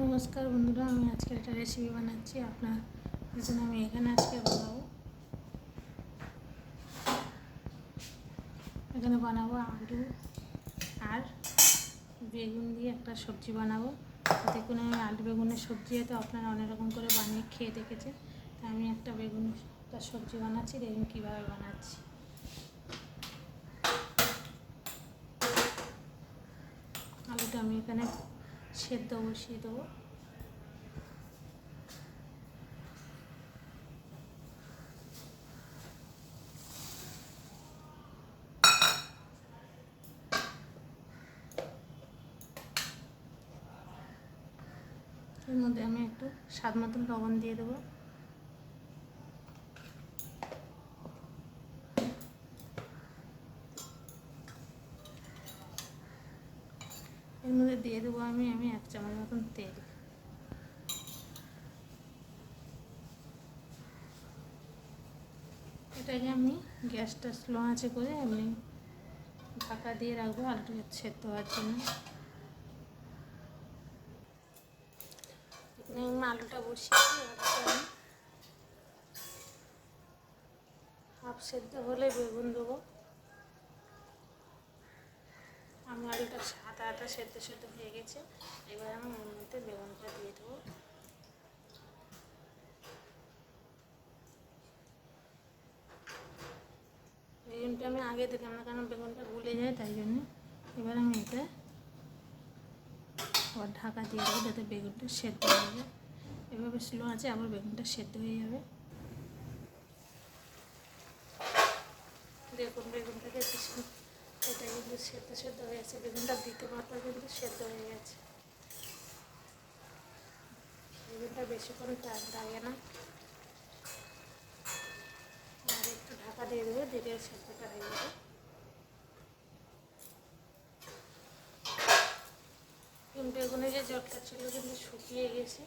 নমস্কার বন্ধুরা, আমি আজকে একটা রেসিপি বানাচ্ছি আপনার জন্য। আমি এখানে বানাবো আলু আর বেগুন দিয়ে একটা সবজি বানাবো। দেখুন, আমি আলু বেগুনের সবজি হয়তো আপনারা অনেক রকম করে বানিয়ে খেয়ে দেখেছেন। তাই আমি একটা বেগুনটা সবজি বানাচ্ছি, দেখুন কীভাবে বানাচ্ছি। আলুটা আমি এখানে সেদ্ধ বসিয়ে দেবো। এর মধ্যে আমি একটু স্বাদ মতন লবণ দিয়ে দেবো। এর মধ্যে দিয়ে দেবো আমি 1 চামচ মতন তেল। এটাকে আমি গ্যাসটা স্লো আঁচে করে এমনি ঢাকা দিয়ে রাখবো আলুটা সেদ্ধ হওয়ার জন্য। আলুটা বসিয়েছি, আমি হাফ সেদ্ধ হলে বেগুন দেবো। আমি আলুটা আধা সেদ্ধ হয়ে গেছে। এবার আমি এর মধ্যে বেগুনটা দিয়ে দেবো। বেগুনটা আমি আগে দিলাম না, কারণ বেগুনটা গলে যায়, তাই জন্য। এবার আমি এটা আবার ঢাকা দিয়ে দেবো যাতে বেগুনটা সেদ্ধ হয়ে যায়। এভাবে স্লো আছে, আবার বেগুনটা সেদ্ধ হয়ে যাবে। দেখুন বেগুনটা দেখেছি, এটা কিন্তু সেদ্ধ হয়ে গেছে। বেগুনটা দিতে পারলে কিন্তু সেদ্ধ হয়ে গেছে। বেগুনটা বেশিক্ষণ টাইম লাগে না। আর একটু ঢাকা দিয়ে দেবো, দিলে সেদ্ধটা হয়ে যাবে। বেগুনে যে জলটা ছিল কিন্তু শুকিয়ে গেছে।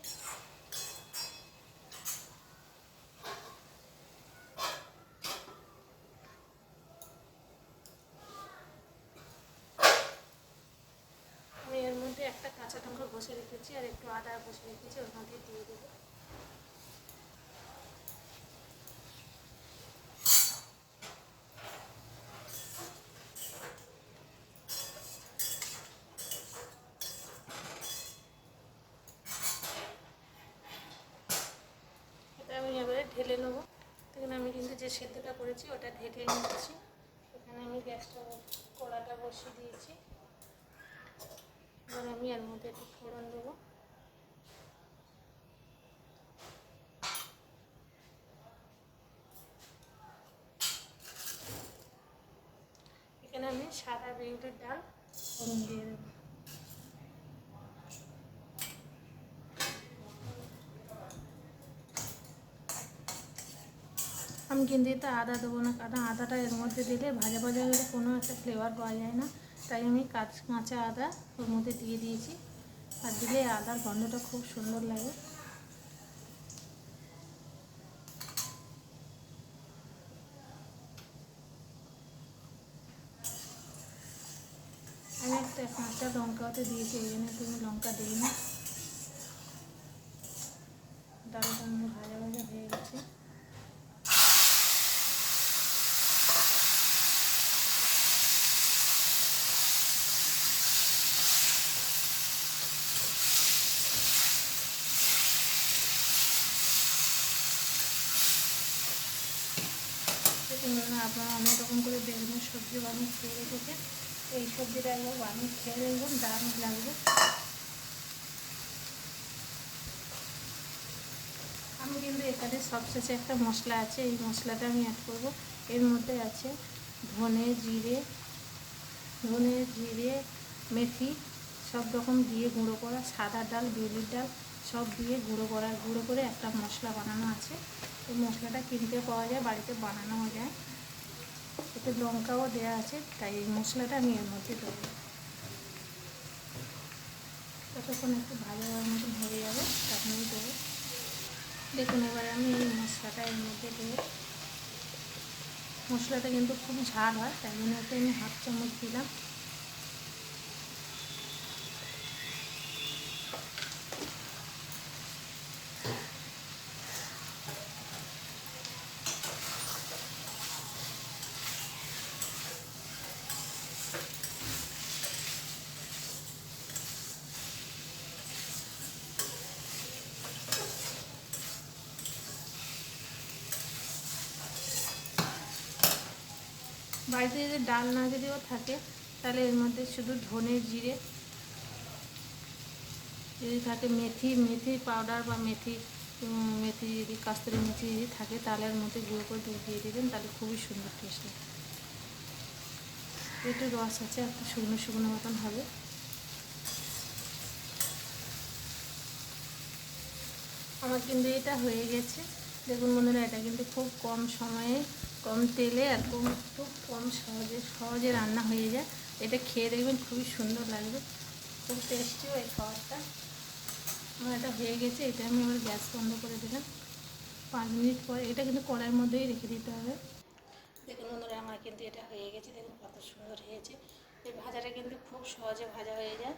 আমি এর মধ্যে একটা কাঁচা লঙ্কা ঘষে রেখেছি আর একটু আদা ঘষে রেখেছি, ওর মধ্যে দিয়ে দেবো। এটা আমি এবারে ঢেলে নেবো। তখন আমি কিন্তু যে সেদ্ধটা করেছি ওটা ঢেলে নিচ্ছি। এখানে আমি কড়াটা বসিয়ে দিয়েছি। এবার আমি এর মধ্যে একটু ফোড়ন দেবো। এখানে আমি সাদা বিউলির ডাল ফোড়ন দিয়ে দেবো। আমি কিন্তু এতে আদা দেবো না, কারণ আদাটা এর মধ্যে দিলে ভাজা হলে কোনো একটা ফ্লেভার পাওয়া যায় না। তাই আমি কাঁচা আদা ওর মধ্যে দিয়ে দিয়েছি। আর দিলে আদার গন্ধটা খুব সুন্দর লাগে। আমি একটা 5টা লঙ্কাতে দিয়েছি, এই জন্য তুমি লঙ্কা দিই না। ডালটা আমার ভাজা হয়ে গেছে। আপনারা অনেক রকম করে বেগুনের সবজি বানিয়ে খেয়ে রেখেছেন। এই সবজিটা একবার বানিয়ে খেয়ে দেখবেন, দারুণ লাগবে। আমি কিন্তু এখানে সবশেষে একটা মশলা আছে, এই মশলাটা আমি অ্যাড করব। এর মধ্যে আছে ধনে জিরে মেথি সব রকম দিয়ে গুঁড়ো করা, সাদা ডাল বিউলির ডাল সব দিয়ে গুঁড়ো করে একটা মশলা বানানো আছে। এই মশলাটা কিনতে পাওয়া যায়, বাড়িতে বানানোও যায়। এতে লঙ্কাও দেওয়া আছে, তাই এই মশলাটা আমি এর মধ্যে দেবো। ততক্ষণ একটু ভালোভাবে মতো ভরে যাবে, তখনই দেবো। দেখুন এবারে আমি এই মশলাটা এর মধ্যে দেবো। মশলাটা কিন্তু খুব ঝাল হয়, তাই জন্য ওতে আমি 1/2 চামচ দিলাম। বাড়িতে যদি ডাল না যদিও থাকে তাহলে এর মধ্যে শুধু ধনে জিরে যদি থাকে, মেথি পাউডার বা মেথি যদি কাস্তুরি মেথি যদি থাকে তাহলে এর মধ্যে গুঁড়ো করে দিয়ে দেবেন, তাহলে খুবই সুন্দর টেস্ট লাগে। একটু রস আছে, একটু শুকনো শুকনো মতন হবে। আমার কিন্তু এটা হয়ে গেছে। দেখুন বন্ধুরা, এটা কিন্তু খুব কম সময়ে কম তেলে আর খুব কম সহজে রান্না হয়ে যায়। এটা খেয়ে দেখবেন খুবই সুন্দর লাগবে, খুব টেস্টিও এই খাবারটা। আমার এটা হয়ে গেছে, এটা আমি আবার গ্যাস বন্ধ করে দিলাম। 5 মিনিট পরে এটা কিন্তু কড়াইয়ের মধ্যেই রেখে দিতে হবে। দেখুন বন্ধুরা, আমার কিন্তু এটা হয়ে গেছে, দেখুন কত সুন্দর হয়েছে। এই ভাজাটা কিন্তু খুব সহজে ভাজা হয়ে যায়।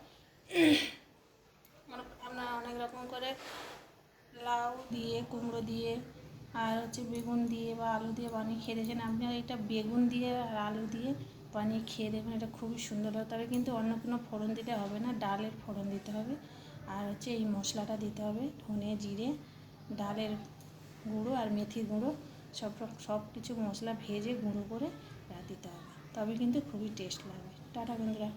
আমরা অনেক রকম করে লাউ দিয়ে, কুমড়ো দিয়ে, আর হচ্ছে বেগুন দিয়ে বা আলু দিয়ে বানিয়ে খেয়ে দিয়েছেন। আপনারা এটা বেগুন দিয়ে আর আলু দিয়ে বানিয়ে খেয়ে দেখবেন, এটা খুবই সুন্দর হয়। তবে কিন্তু অন্য কোনো ফোড়ন দিতে হবে না, ডালের ফোড়ন দিতে হবে। আর হচ্ছে এই মশলাটা দিতে হবে, ধনে জিরে, ডালের গুঁড়ো আর মেথির গুঁড়ো, সব কিছু মশলা ভেজে গুঁড়ো করে দিতে হবে, তবে কিন্তু খুবই টেস্ট লাগবে। টাটা বন্ধুরা।